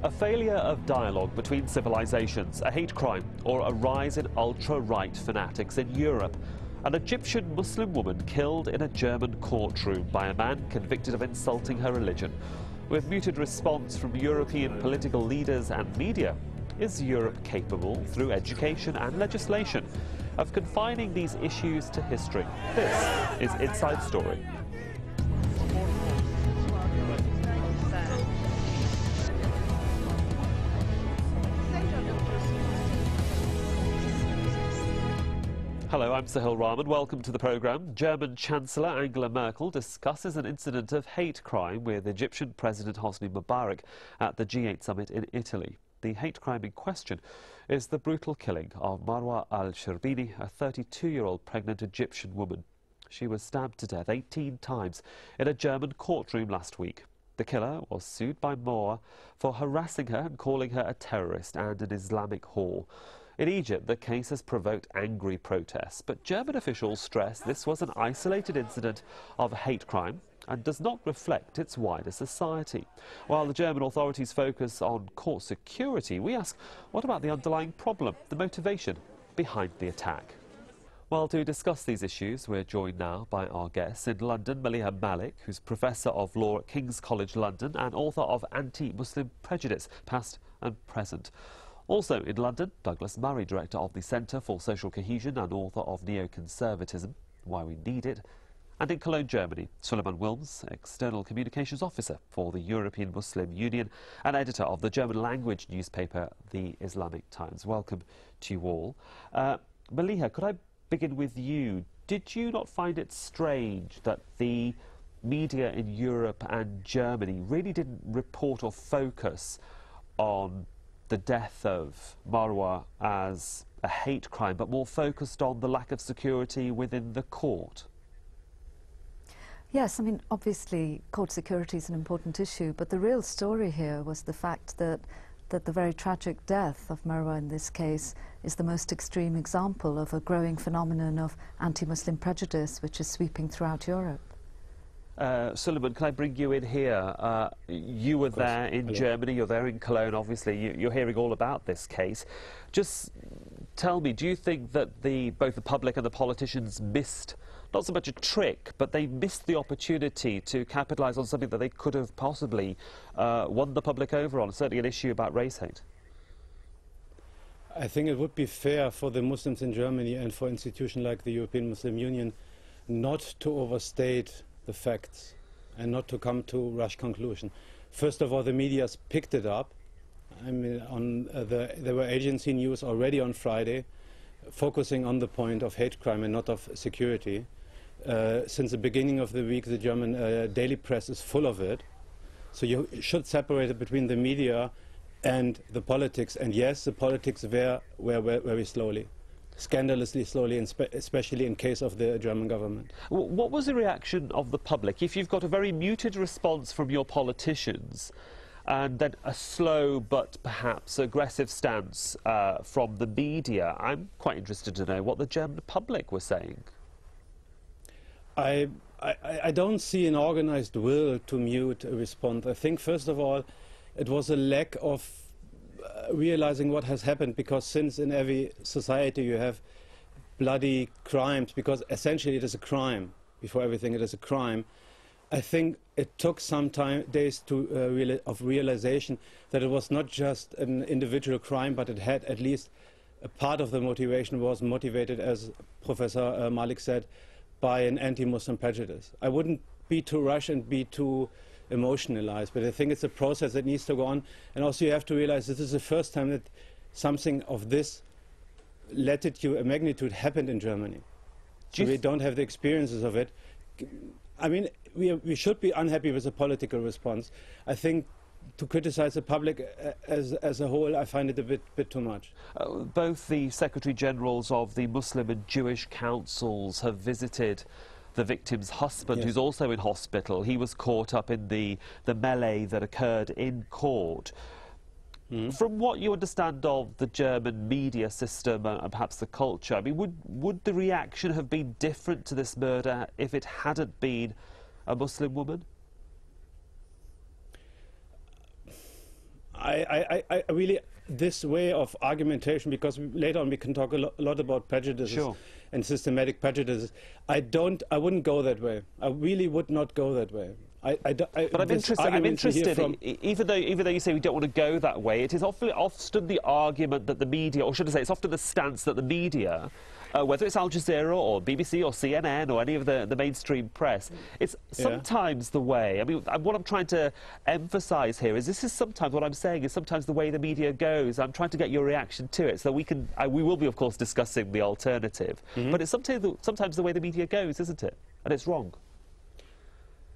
A failure of dialogue between civilizations, a hate crime, or a rise in ultra-right fanatics in Europe. An Egyptian Muslim woman killed in a German courtroom by a man convicted of insulting her religion. With muted response from European political leaders and media, is Europe capable, through education and legislation, of confining these issues to history? This is Inside Story. Hello, I'm Sahil Rahman. Welcome to the programme. German Chancellor Angela Merkel discusses an incident of hate crime with Egyptian President Hosni Mubarak at the G8 summit in Italy. The hate crime in question is the brutal killing of Marwa Al Sherbini, a 32-year-old pregnant Egyptian woman. She was stabbed to death 18 times in a German courtroom last week. The killer was sued by Marwa for harassing her and calling her a terrorist and an Islamic whore. In Egypt, the case has provoked angry protests, but German officials stress this was an isolated incident of hate crime and does not reflect its wider society. While the German authorities focus on court security, we ask, what about the underlying problem, the motivation behind the attack? Well, to discuss these issues, we're joined now by our guests. In London, Maleiha Malik, who's Professor of Law at King's College London and author of Anti-Muslim Prejudice, Past and Present. Also in London, Douglas Murray, Director of the Centre for Social Cohesion and author of Neoconservatism, Why We Need It. And in Cologne, Germany, Sulaiman Wilms, External Communications Officer for the European Muslim Union and editor of the German language newspaper, The Islamic Times. Welcome to you all. Maleiha, could I begin with you? Did you not find it strange that the media in Europe and Germany really didn't report or focus on the death of Marwa as a hate crime, but more focused on the lack of security within the court? Yes, I mean, obviously court security is an important issue, but the real story here was the fact that the very tragic death of Marwa in this case is the most extreme example of a growing phenomenon of anti-Muslim prejudice which is sweeping throughout Europe. Sulaiman, can I bring you in here? You were there in Germany, you're there in Cologne, obviously. You're hearing all about this case. Just tell me, do you think that both the public and the politicians missed, not so much a trick, but they missed the opportunity to capitalise on something that they could have possibly won the public over on, certainly an issue about race hate? I think it would be fair for the Muslims in Germany and for institutions like the European Muslim Union not to overstate the facts and not to come to rush conclusion. First of all, the media picked it up. I mean, there were agency news already on Friday focusing on the point of hate crime and not of security. Since the beginning of the week, the German daily press is full of it. So you should separate it between the media and the politics. And yes, the politics were very slowly. Scandalously slowly, especially in case of the German government. What was the reaction of the public? If you've got a very muted response from your politicians and then a slow but perhaps aggressive stance from the media, I'm quite interested to know what the German public were saying. I don't see an organized will to mute a response. I think, first of all, it was a lack of realizing what has happened, because since in every society you have bloody crimes, because essentially it is a crime. Before everything, it is a crime. I think it took some days of realization that it was not just an individual crime, but it had at least a part of the motivation was motivated, as Professor Malik said, by an anti-Muslim prejudice. I wouldn't be too rushed and be too emotionalized, but I think it's a process that needs to go on. And also you have to realize this is the first time that something of this latitude and magnitude happened in Germany. So we don't have the experiences of it. I mean, we should be unhappy with the political response. I think to criticize the public as a whole, I find it a bit too much. Both the Secretary Generals of the Muslim and Jewish councils have visited the victim's husband, yes, who's also in hospital. He was caught up in the melee that occurred in court. From what you understand of the German media system and perhaps the culture, I mean, would the reaction have been different to this murder if it hadn't been a Muslim woman? I really, this way of argumentation, because later on we can talk a lot about prejudices Sure. and systematic prejudices. I wouldn't go that way. I really would not go that way. But I'm interested, even though you say we don't want to go that way, it is often the argument that the media, or should I say, it's often the stance that the media, whether it's Al Jazeera or BBC or CNN or any of the mainstream press, it's sometimes the way. I mean, what I'm trying to emphasise here is this is sometimes, what I'm saying is sometimes the way the media goes. I'm trying to get your reaction to it, so we will be, of course, discussing the alternative. But it's sometimes the way the media goes, isn't it? And it's wrong.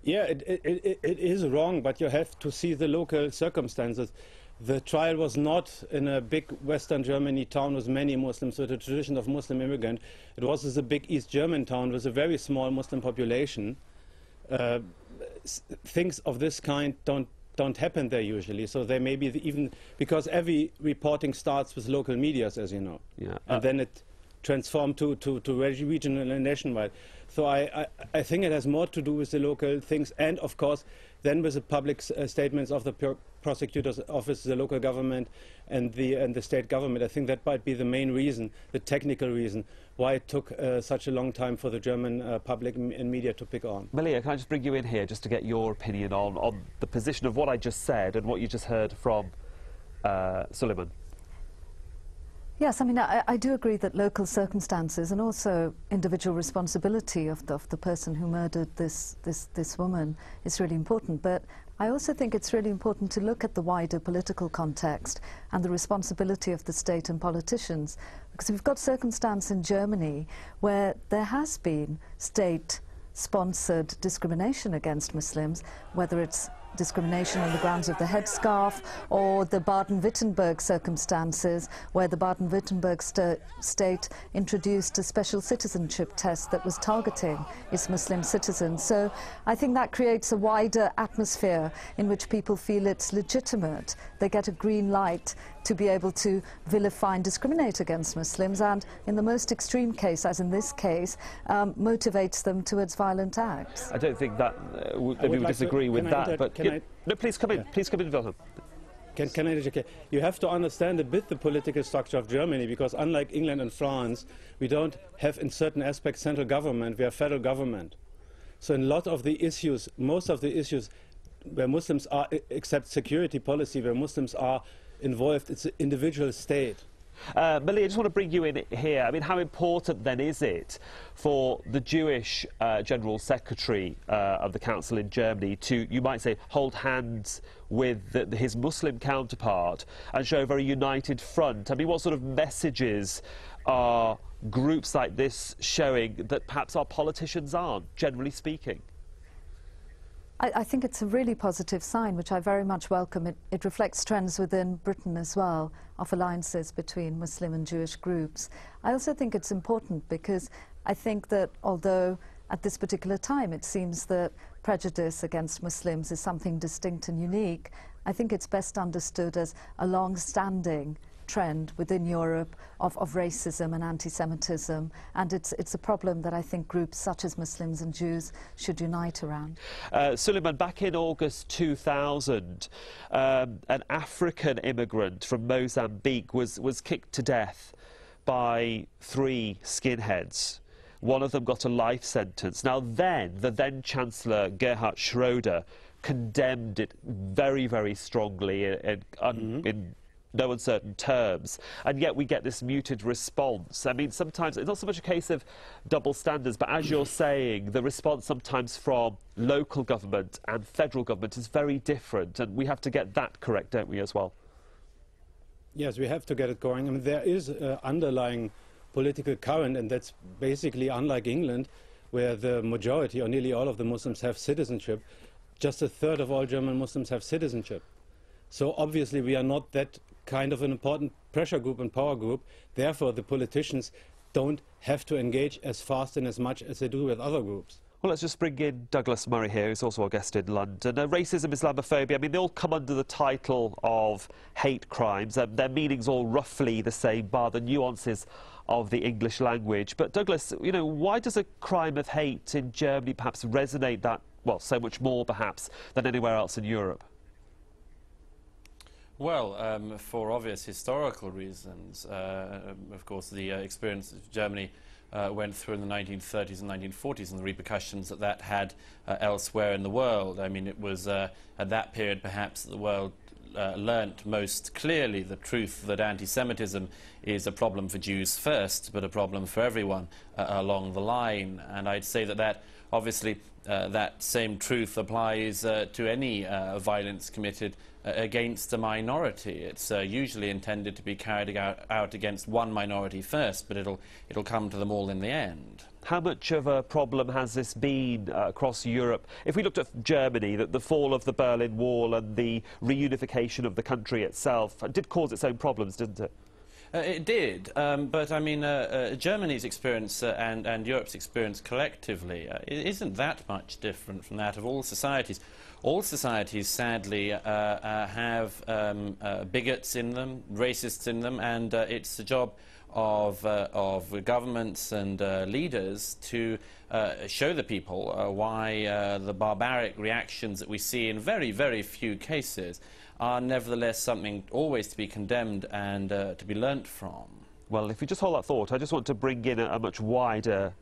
Yeah, it is wrong, but you have to see the local circumstances. The trial was not in a big Western Germany town with many Muslims, with a tradition of Muslim immigrant. It was a big East German town with a very small Muslim population. Things of this kind don't happen there usually. So there may be even, because every reporting starts with local medias, as you know, and then it transformed to regional and nationwide. So I think it has more to do with the local things, and of course then with the public statements of the prosecutor's office, the local government and the state government. I think that might be the main reason, the technical reason, why it took such a long time for the German public and media to pick on. Maleiha, can I just bring you in here just to get your opinion on the position of what I just said and what you just heard from Sulaiman? Yes, I mean, I do agree that local circumstances and also individual responsibility of the person who murdered this woman is really important. But I also think it's really important to look at the wider political context and the responsibility of the state and politicians. Because we've got circumstance in Germany where there has been state-sponsored discrimination against Muslims, whether it's discrimination on the grounds of the headscarf, or the Baden-Württemberg circumstances where the Baden-Württemberg state introduced a special citizenship test that was targeting its Muslim citizens. So I think that creates a wider atmosphere in which people feel it's legitimate. They get a green light to be able to vilify and discriminate against Muslims, and in the most extreme case, as in this case, motivates them towards violent acts. I don't think that we would disagree with that, but no, please come in. Please come in, Wilhelm. Can I educate? You have to understand a bit the political structure of Germany, because unlike England and France, we don't have in certain aspects central government, we have federal government. So in a lot of the issues, most of the issues where Muslims are, except security policy, where Muslims are involved, it's an individual state. Maleiha, I just want to bring you in here. I mean, how important then is it for the Jewish General Secretary of the Council in Germany to, you might say, hold hands with his Muslim counterpart and show a very united front? I mean, what sort of messages are groups like this showing that perhaps our politicians aren't, generally speaking? I think it's a really positive sign, which I very much welcome. It reflects trends within Britain as well, of alliances between Muslim and Jewish groups. I also think it's important because I think that although at this particular time it seems that prejudice against Muslims is something distinct and unique, I think it's best understood as a long-standing trend within Europe of racism and anti-Semitism, and it's a problem that I think groups such as Muslims and Jews should unite around. Sulaiman, back in August 2000, an African immigrant from Mozambique was kicked to death by 3 skinheads. One of them got a life sentence. Now the then Chancellor Gerhard Schröder condemned it very, very strongly in no uncertain terms, and yet we get this muted response. I mean, sometimes it's not so much a case of double standards, but as you're saying, the response sometimes from local government and federal government is very different, and we have to get that correct, don't we, as well? Yes, we have to get it going. I mean, there is an underlying political current, and that's basically unlike England, where the majority or nearly all of the Muslims have citizenship. Just a third of all German Muslims have citizenship. So obviously we are not that kind of an important pressure group and power group. Therefore, the politicians don't have to engage as fast and as much as they do with other groups. Well, let's just bring in Douglas Murray here, who's also our guest in London. Racism, Islamophobia, I mean, they all come under the title of hate crimes. Their meaning's all roughly the same, bar the nuances of the English language. But Douglas, you know, why does a crime of hate in Germany perhaps resonate that, well, so much more perhaps than anywhere else in Europe? Well, for obvious historical reasons. Of course, the experience of Germany went through in the 1930s and 1940s and the repercussions that that had elsewhere in the world. I mean, it was at that period perhaps the world learnt most clearly the truth that anti-Semitism is a problem for Jews first, but a problem for everyone along the line. And I'd say that obviously that same truth applies to any violence committed against a minority. It's usually intended to be carried out against one minority first, but it'll come to them all in the end. How much of a problem has this been across Europe? If we looked at Germany, that the fall of the Berlin Wall and the reunification of the country itself did cause its own problems, didn't it? It did, but I mean, Germany's experience and Europe's experience collectively isn't that much different from that of all societies. All societies, sadly, have bigots in them, racists in them, and it's the job of governments and leaders to show the people why the barbaric reactions that we see in very, very few cases are nevertheless something always to be condemned and to be learnt from. Well, if we just hold that thought, I just want to bring in a much wider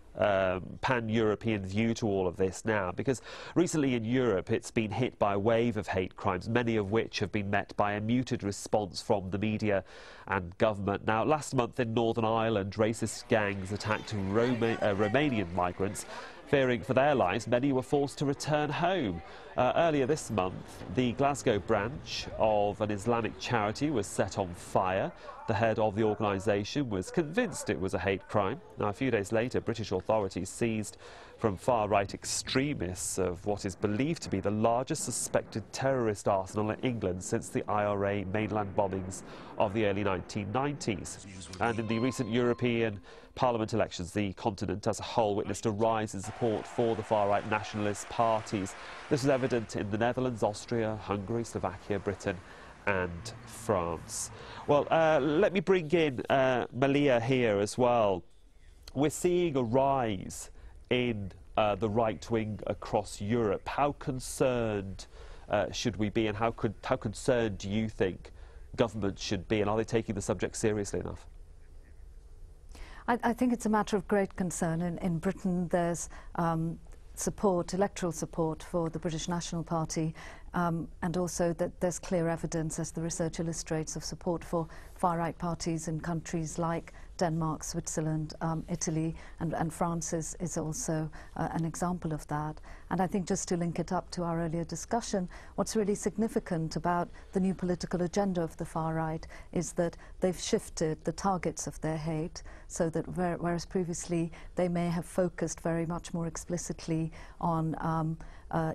pan-European view to all of this now, because recently in Europe it's been hit by a wave of hate crimes, many of which have been met by a muted response from the media and government. Now, last month in Northern Ireland, racist gangs attacked Romanian migrants. Fearing for their lives, many were forced to return home. Earlier this month, the Glasgow branch of an Islamic charity was set on fire. The head of the organisation was convinced it was a hate crime. Now, a few days later, British authorities seized from far-right extremists of what is believed to be the largest suspected terrorist arsenal in England since the IRA mainland bombings of the early 1990s. And in the recent European Parliament elections, the continent as a whole witnessed a rise in support for the far-right nationalist parties. This was evident in the Netherlands, Austria, Hungary, Slovakia, Britain and France. Well, let me bring in Maleiha here as well. We're seeing a rise in the right wing across Europe. How concerned should we be, and how concerned do you think governments should be, and are they taking the subject seriously enough? I think it's a matter of great concern. In Britain, there's support, electoral support for the British National Party, and also that there's clear evidence, as the research illustrates, of support for far-right parties in countries like Denmark, Switzerland, Italy, and France is also an example of that. And I think, just to link it up to our earlier discussion, what's really significant about the new political agenda of the far right is that they've shifted the targets of their hate, so that whereas previously they may have focused very much more explicitly on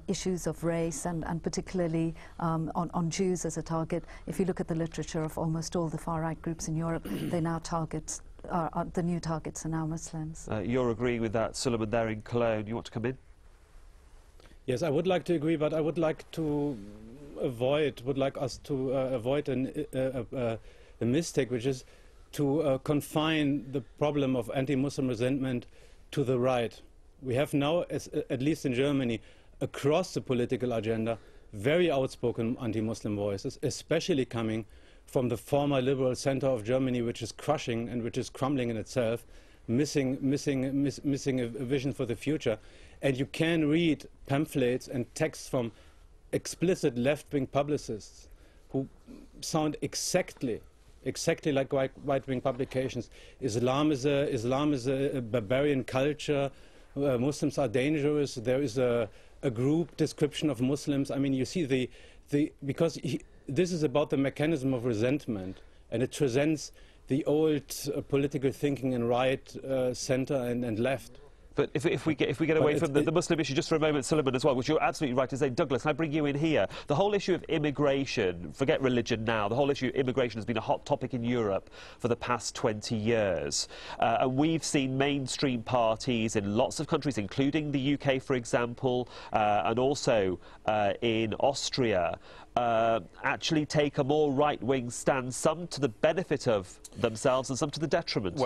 issues of race and particularly on Jews as a target. If you look at the literature of almost all the far-right groups in Europe, they now target, the new targets are now Muslims. You're agreeing with that, Sulaiman, there in Cologne. You want to come in? Yes, I would like to agree, but I would like to avoid a mistake, which is to confine the problem of anti-Muslim resentment to the right. We have now, at least in Germany, across the political agenda, very outspoken anti-Muslim voices, especially coming from the former liberal center of Germany, which is crushing and which is crumbling in itself, missing a vision for the future. And you can read pamphlets and texts from explicit left-wing publicists who sound exactly like right-wing publications. Islam is a barbarian culture. Muslims are dangerous. There is a group description of Muslims. I mean, you see because this is about the mechanism of resentment, and it transcends the old political thinking in right, center, and left. But if we get away from the Muslim issue just for a moment, Sulaiman, as well, which you're absolutely right to say, Douglas, I bring you in here. The whole issue of immigration, forget religion now, the whole issue of immigration has been a hot topic in Europe for the past 20 years. And we've seen mainstream parties in lots of countries, including the UK, for example, and also in Austria, actually take a more right-wing stance, some to the benefit of themselves and some to the detriment.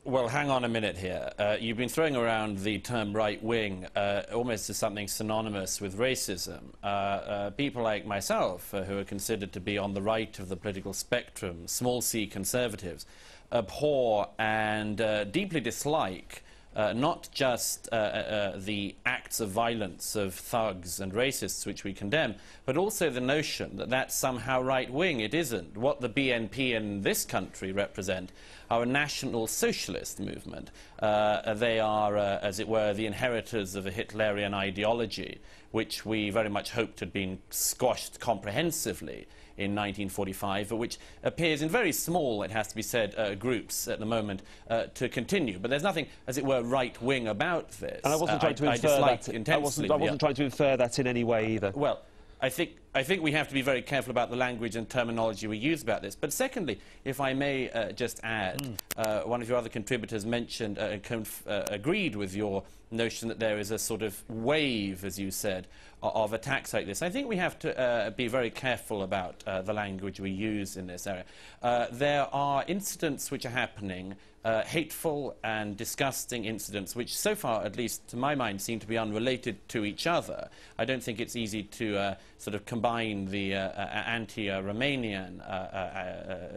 Well, hang on a minute here. You've been throwing around the term right-wing almost as something synonymous with racism. People like myself, who are considered to be on the right of the political spectrum, small c conservatives, abhor and deeply dislike not just the acts of violence of thugs and racists which we condemn, but also the notion that that's somehow right-wing. It isn't. What the BNP in this country represent are a national socialist movement. They are, as it were, the inheritors of a Hitlerian ideology, which we very much hoped had been squashed comprehensively in 1945, but which appears in very small, it has to be said, groups at the moment to continue. But there's nothing, as it were, right-wing about this. And I wasn't trying to infer that. I wasn't trying to infer that in any way either. Well, I think we have to be very careful about the language and terminology we use about this. But secondly, if I may just add, one of your other contributors mentioned agreed with your notion that there is a sort of wave, as you said, of attacks like this. I think we have to be very careful about the language we use in this area. There are incidents which are happening, hateful and disgusting incidents, which so far, at least to my mind, seem to be unrelated to each other. I don't think it's easy to sort of combine the anti-Romanian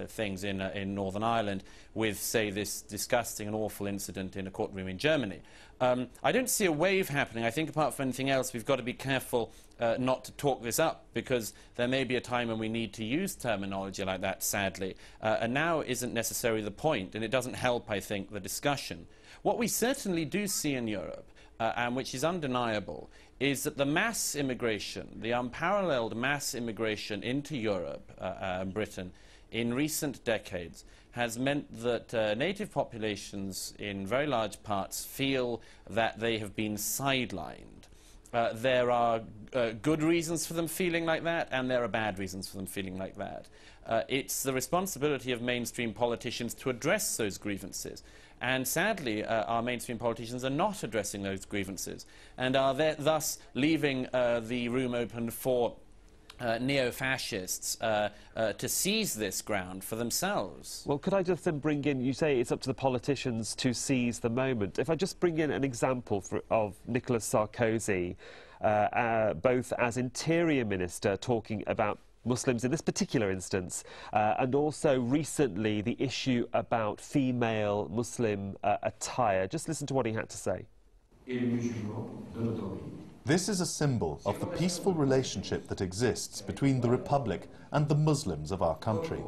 things in Northern Ireland with, say, this disgusting and awful incident in a courtroom in Germany. I don't see a wave happening. I think apart from anything else, we've got to be careful not to talk this up, because there may be a time when we need to use terminology like that, sadly. And now isn't necessarily the point, and it doesn't help, I think, the discussion. What we certainly do see in Europe, and which is undeniable, is that the mass immigration, the unparalleled mass immigration into Europe and Britain in recent decades has meant that native populations in very large parts feel that they have been sidelined. There are good reasons for them feeling like that, and there are bad reasons for them feeling like that. It's the responsibility of mainstream politicians to address those grievances. And sadly, our mainstream politicians are not addressing those grievances, and are thus leaving the room open for neo-fascists to seize this ground for themselves. Well, could I just then bring in, you say it's up to the politicians to seize the moment. If I just bring in an example of Nicolas Sarkozy, both as Interior Minister talking about Muslims in this particular instance, and also recently the issue about female Muslim attire. Just listen to what he had to say. This is a symbol of the peaceful relationship that exists between the Republic and the Muslims of our country.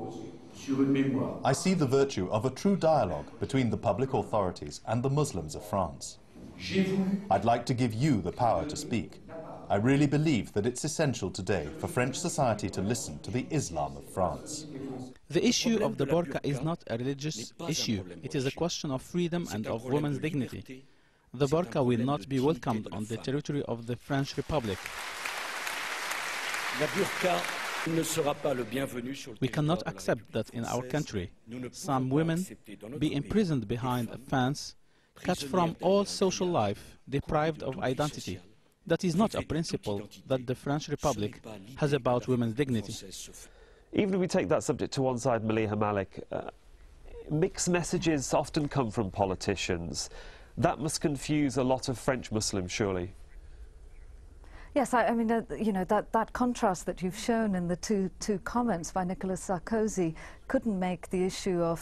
I see the virtue of a true dialogue between the public authorities and the Muslims of France. I'd like to give you the power to speak. I really believe that it's essential today for French society to listen to the Islam of France. The issue of the burqa is not a religious issue. It is a question of freedom and of women's dignity. The burqa will not be welcomed on the territory of the French Republic. We cannot accept that in our country some women be imprisoned behind a fence, cut from all social life, deprived of identity. That is not a principle that the French Republic has about women's dignity. Even if we take that subject to one side, Maleiha Malik, mixed messages often come from politicians. That must confuse a lot of French Muslims, surely. Yes, I mean, you know, that contrast that you've shown in the two comments by Nicolas Sarkozy couldn't make the issue of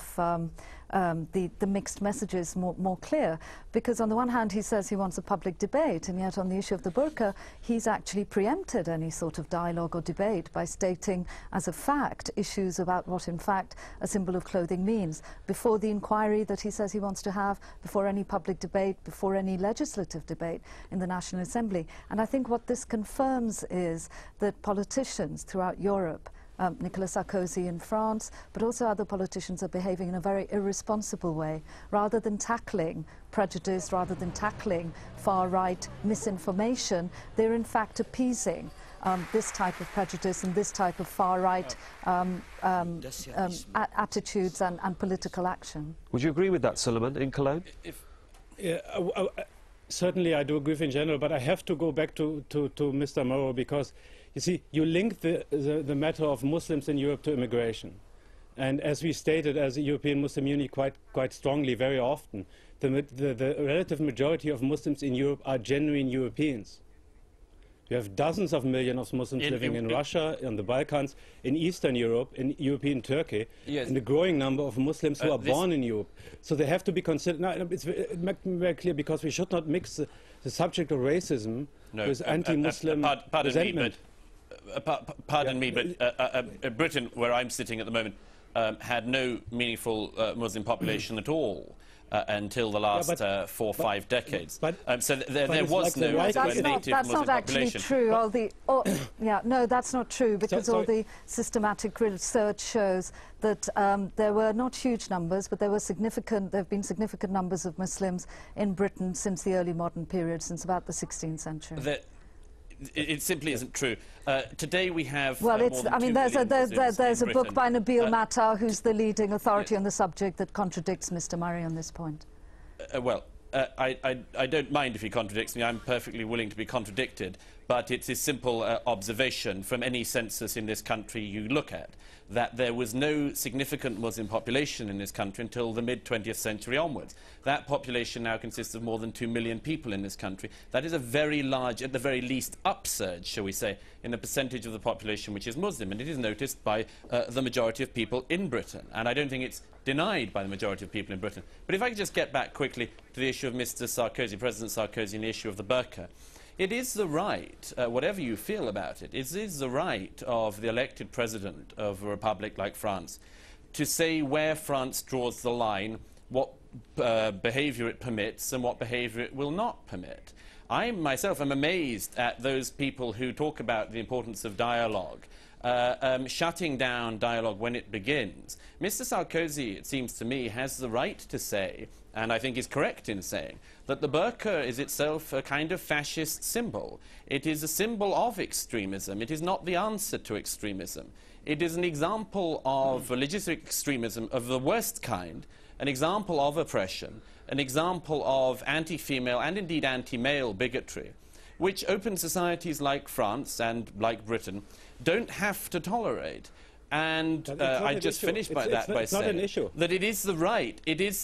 the mixed messages more clear, because on the one hand he says he wants a public debate, and yet on the issue of the burqa he's actually preempted any sort of dialogue or debate by stating as a fact issues about what in fact a symbol of clothing means, before the inquiry that he says he wants to have, before any public debate, before any legislative debate in the National Assembly. And I think what this confirms is that politicians throughout Europe, Nicolas Sarkozy in France, but also other politicians, are behaving in a very irresponsible way. Rather than tackling prejudice, rather than tackling far-right misinformation, they're in fact appeasing this type of prejudice and this type of far-right attitudes and political action. Would you agree with that, Sulaiman, in Cologne? Certainly I do agree in general, but I have to go back to Mr. Marwa, because you see, you link the matter of Muslims in Europe to immigration. And as we stated as a European Muslim Union quite strongly very often, the relative majority of Muslims in Europe are genuine Europeans. You have dozens of millions of Muslims living in Russia, in the Balkans, in Eastern Europe, in European Turkey, yes, and a growing number of Muslims who are born in Europe. So they have to be considered. Now, it's very clear, because we should not mix the subject of racism with anti-Muslim resentment. Pardon me, but Britain, where I'm sitting at the moment, had no meaningful Muslim population at all until the last 4 or 5 decades. So there was no native Muslim population. True. No, that's not true, because all the systematic research shows that there were not huge numbers, but there have been significant numbers of Muslims in Britain since the early modern period, since about the 16th century. It simply isn't true. Today we have. Well, there's a book by Nabil Mattar, who's the leading authority on the subject, that contradicts Mr. Murray on this point. I don't mind if he contradicts me. I'm perfectly willing to be contradicted. But it's a simple observation from any census in this country you look at, that there was no significant Muslim population in this country until the mid-20th century onwards. That population now consists of more than 2 million people in this country. That is a very large, at the very least, upsurge, shall we say, in the percentage of the population which is Muslim, and it is noticed by the majority of people in Britain. And I don't think it's denied by the majority of people in Britain. But if I could just get back quickly to the issue of Mr. Sarkozy, President Sarkozy, and the issue of the burqa. It is the right, whatever you feel about it, it is the right of the elected president of a republic like France to say where France draws the line, what behaviour it permits and what behaviour it will not permit. I myself am amazed at those people who talk about the importance of dialogue, shutting down dialogue when it begins. Mr. Sarkozy, it seems to me, has the right to say, and I think is correct in saying, that the burqa is itself a kind of fascist symbol. It is a symbol of extremism. It is not the answer to extremism. It is an example of religious extremism of the worst kind, an example of oppression, an example of anti-female and indeed anti-male bigotry, which open societies like France and like Britain don't have to tolerate. And I just finished by saying that it is the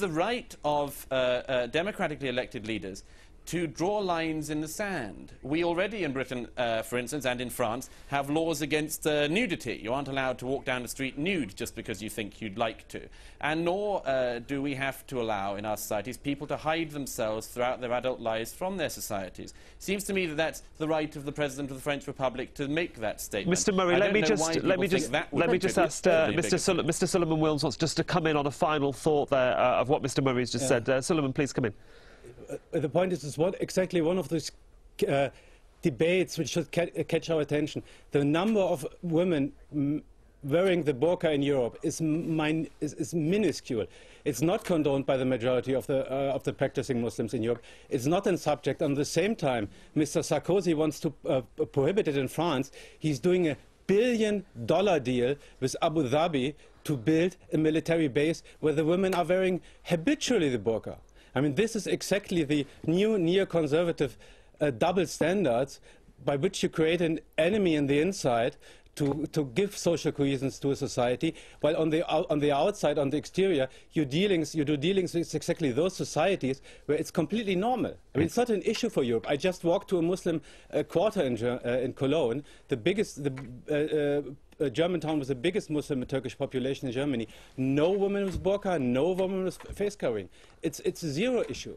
right of democratically elected leaders to draw lines in the sand. We already in Britain, for instance, and in France, have laws against nudity. You aren't allowed to walk down the street nude just because you think you'd like to. And nor do we have to allow in our societies people to hide themselves throughout their adult lives from their societies. Seems to me that that's the right of the President of the French Republic to make that statement. Mr. Murray, let me just ask Mr. Sulaiman Wilms wants just to come in on a final thought there of what Mr. Murray has just said. Sulaiman, please come in. The point is exactly one of those debates which should catch our attention. The number of women wearing the burqa in Europe is minuscule. It's not condoned by the majority of the practicing Muslims in Europe. It's not a subject. At the same time, Mr. Sarkozy wants to prohibit it in France. He's doing a $1 billion deal with Abu Dhabi to build a military base where the women are wearing habitually the burqa. I mean, this is exactly the new neoconservative double standards by which you create an enemy in the inside to give social cohesion to a society, while on the outside, on the exterior, you do dealings with exactly those societies where it's completely normal. I mean, it's not an issue for Europe. I just walked to a Muslim quarter in Cologne, the German town with the biggest Muslim and Turkish population in Germany. No woman with burqa, no woman with face covering. It's a zero issue.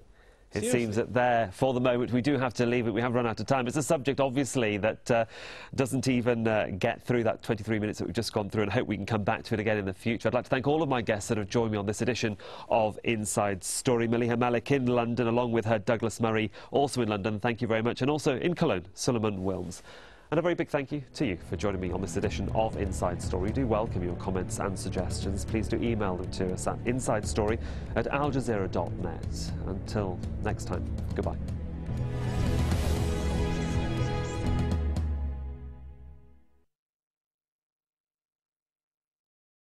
It seems that there, for the moment, we do have to leave it. We have run out of time. It's a subject, obviously, that doesn't even get through that 23 minutes that we've just gone through, and I hope we can come back to it again in the future. I'd like to thank all of my guests that have joined me on this edition of Inside Story. Maleiha Malik in London, along with her Douglas Murray, also in London. Thank you very much. And also in Cologne, Sulaiman Wilms. And a very big thank you to you for joining me on this edition of Inside Story. Do welcome your comments and suggestions. Please do email them to us at insidestory@aljazeera.net. Until next time, goodbye.